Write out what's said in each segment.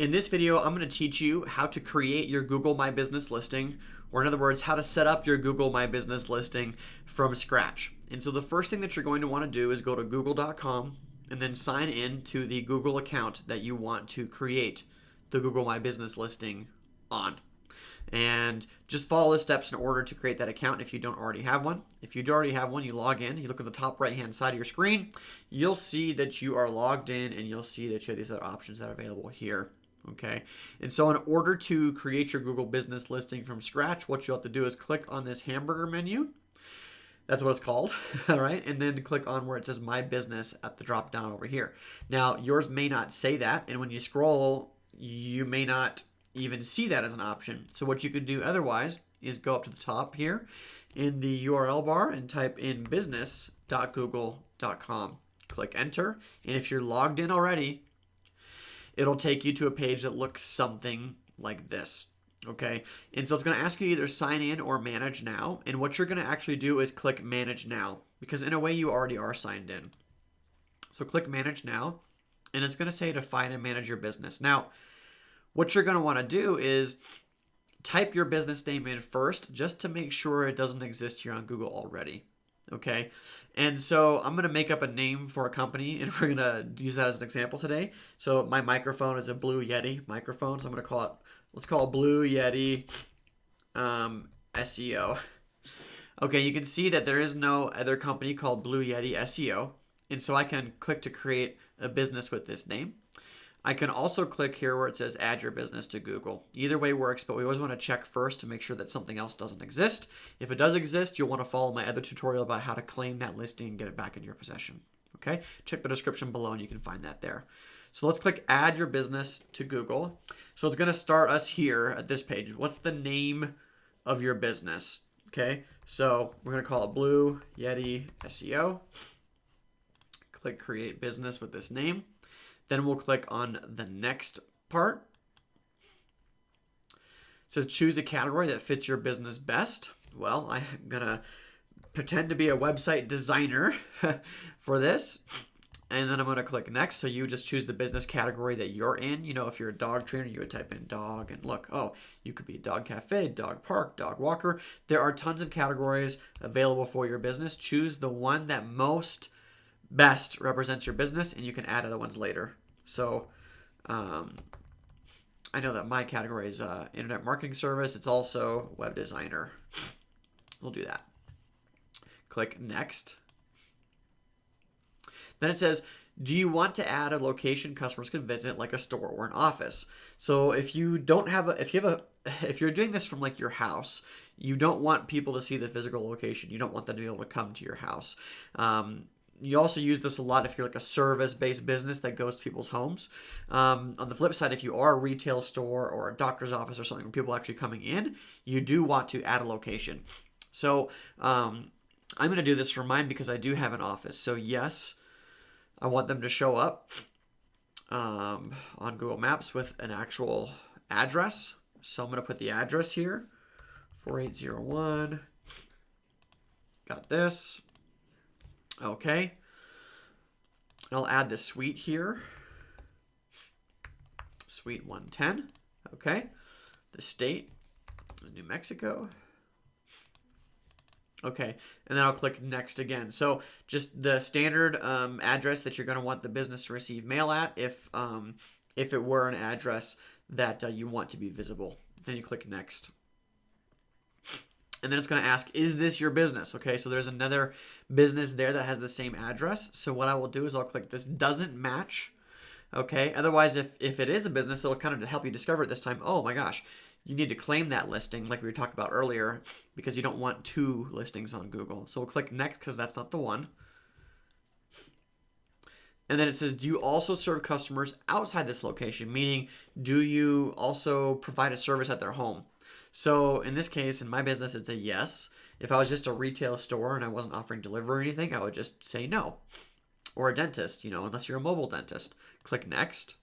In this video, I'm going to teach you how to create your Google My Business listing, or in other words, how to set up your Google My Business listing from scratch. And so the first thing that you're going to want to do is go to google.com and then sign in to the Google account that you want to create the Google My Business listing on. And just follow the steps in order to create that account if you don't already have one. If you do already have one, you log in, you look at the top right hand side of your screen, you'll see that you are logged in and you'll see that you have these other options that are available here. Okay, and so in order to create your Google business listing from scratch, what you'll have to do is click on this hamburger menu. That's what it's called. All right, and then click on where it says My Business at the drop down over here. Now, yours may not say that, and when you scroll, you may not even see that as an option. So what you can do otherwise is go up to the top here in the URL bar and type in business.google.com. Click enter, and if you're logged in already, it'll take you to a page that looks something like this. Okay, and so it's going to ask you either sign in or manage now, and what you're going to actually do is click manage now, because in a way you already are signed in. So click manage now, and it's going to say to find and manage your business. Now, what you're going to want to do is type your business name in first, just to make sure it doesn't exist here on Google already. Okay, and so I'm going to make up a name for a company, and we're going to use that as an example today. So my microphone is a Blue Yeti microphone, so I'm going to call it, let's call it Blue Yeti SEO. Okay, you can see that there is no other company called Blue Yeti SEO, and so I can click to create a business with this name. I can also click here where it says add your business to Google. Either way works, but we always want to check first to make sure that something else doesn't exist. If it does exist, you'll want to follow my other tutorial about how to claim that listing and get it back in your possession. Okay, check the description below and you can find that there. So let's click add your business to Google. So it's going to start us here at this page. What's the name of your business? Okay, so we're going to call it Blue Yeti SEO. Click create business with this name. Then we'll click on the next part. It says choose a category that fits your business best. Well, I'm going to pretend to be a website designer for this. And then I'm going to click next. So you just choose the business category that you're in. You know, if you're a dog trainer, you would type in dog and look, oh, you could be a dog cafe, dog park, dog walker. There are tons of categories available for your business. Choose the one that best represents your business, and you can add other ones later. So I know that my category is internet marketing service. It's also web designer. We'll do that. Click next. Then it says, do you want to add a location customers can visit, like a store or an office? So if you don't have if you're doing this from like your house, you don't want people to see the physical location. You don't want them to be able to come to your house. You also use this a lot if you're like a service-based business that goes to people's homes. On the flip side, if you are a retail store or a doctor's office or something where people are actually coming in, you do want to add a location. So I'm going to do this for mine because I do have an office. So yes, I want them to show up on Google Maps with an actual address. So I'm going to put the address here, 4801. Got this. Okay, I'll add the suite here, suite 110, okay, the state is New Mexico, okay, and then I'll click next again. So just the standard address that you're going to want the business to receive mail at if it were an address that you want to be visible. Then you click next. And then it's going to ask, is this your business? Okay, so there's another business there that has the same address. So what I will do is I'll click this doesn't match. Okay, otherwise if it is a business, it'll kind of help you discover it this time. Oh my gosh, you need to claim that listing like we were talking about earlier because you don't want two listings on Google. So we'll click next because that's not the one. And then it says, do you also serve customers outside this location? Meaning, do you also provide a service at their home? So in this case, in my business, it's a yes. If I was just a retail store and I wasn't offering delivery or anything, I would just say no. Or a dentist, unless you're a mobile dentist. Click next.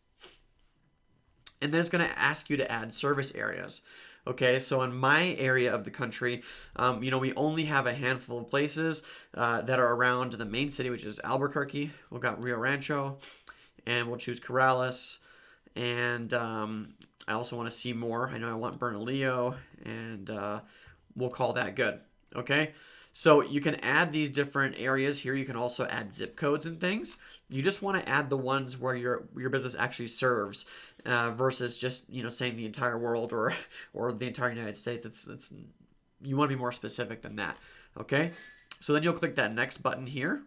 And then it's going to ask you to add service areas. Okay, so in my area of the country, we only have a handful of places that are around the main city, which is Albuquerque. We've got Rio Rancho, and we'll choose Corrales. And I also want to see more. I know I want Bernalillo, and we'll call that good. Okay, so you can add these different areas here. You can also add zip codes and things. You just want to add the ones where your business actually serves, versus just saying the entire world or the entire United States. It's you want to be more specific than that. Okay, so then you'll click that next button here.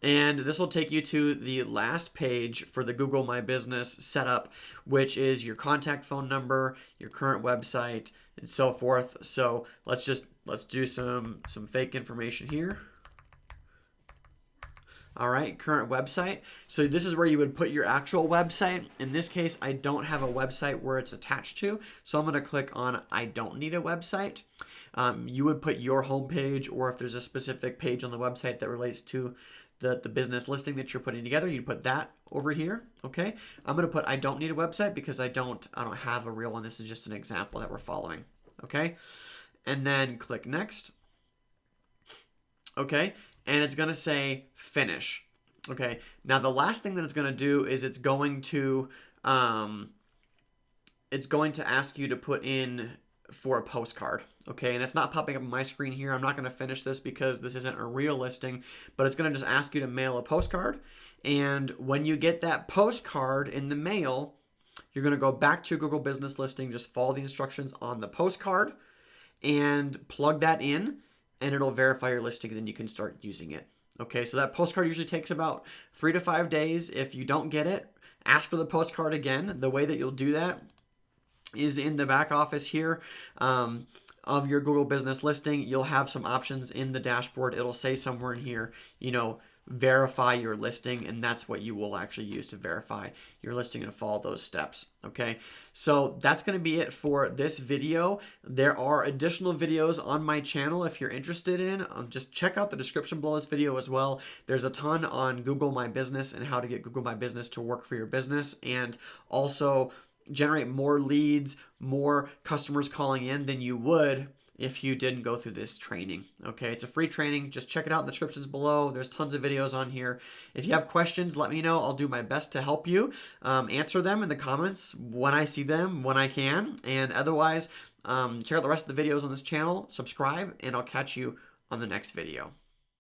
And this will take you to the last page for the Google My Business setup, which is your contact phone number, your current website, and so forth. So let's do some fake information here. All right, current website. So this is where you would put your actual website. In this case, I don't have a website where it's attached to, so I'm going to click on I don't need a website. You would put your homepage, or if there's a specific page on the website that relates to the business listing that you're putting together, you put that over here. Okay, I'm going to put I don't need a website because I don't have a real one. This is just an example that we're following. Okay, and then click next. Okay, and it's going to say finish. Okay, now the last thing that it's going to do is it's going to ask you to put in for a postcard. Okay, and it's not popping up on my screen here. I'm not going to finish this because this isn't a real listing, but it's going to just ask you to mail a postcard. And when you get that postcard in the mail, you're going to go back to Google Business Listing, just follow the instructions on the postcard and plug that in, and it'll verify your listing, and then you can start using it. Okay, so that postcard usually takes about 3 to 5 days. If you don't get it, ask for the postcard again. The way that you'll do that is in the back office here of your Google Business Listing. You'll have some options in the dashboard. It'll say somewhere in here, verify your listing, and that's what you will actually use to verify your listing and follow those steps. Okay, so that's going to be it for this video. There are additional videos on my channel if you're interested in. Just check out the description below this video as well. There's a ton on Google My Business and how to get Google My Business to work for your business, and also generate more leads, more customers calling in than you would if you didn't go through this training. Okay, it's a free training. Just check it out in the descriptions below. There's tons of videos on here. If you have questions, let me know. I'll do my best to help you. Answer them in the comments when I see them, when I can. And otherwise, check out the rest of the videos on this channel, subscribe, and I'll catch you on the next video.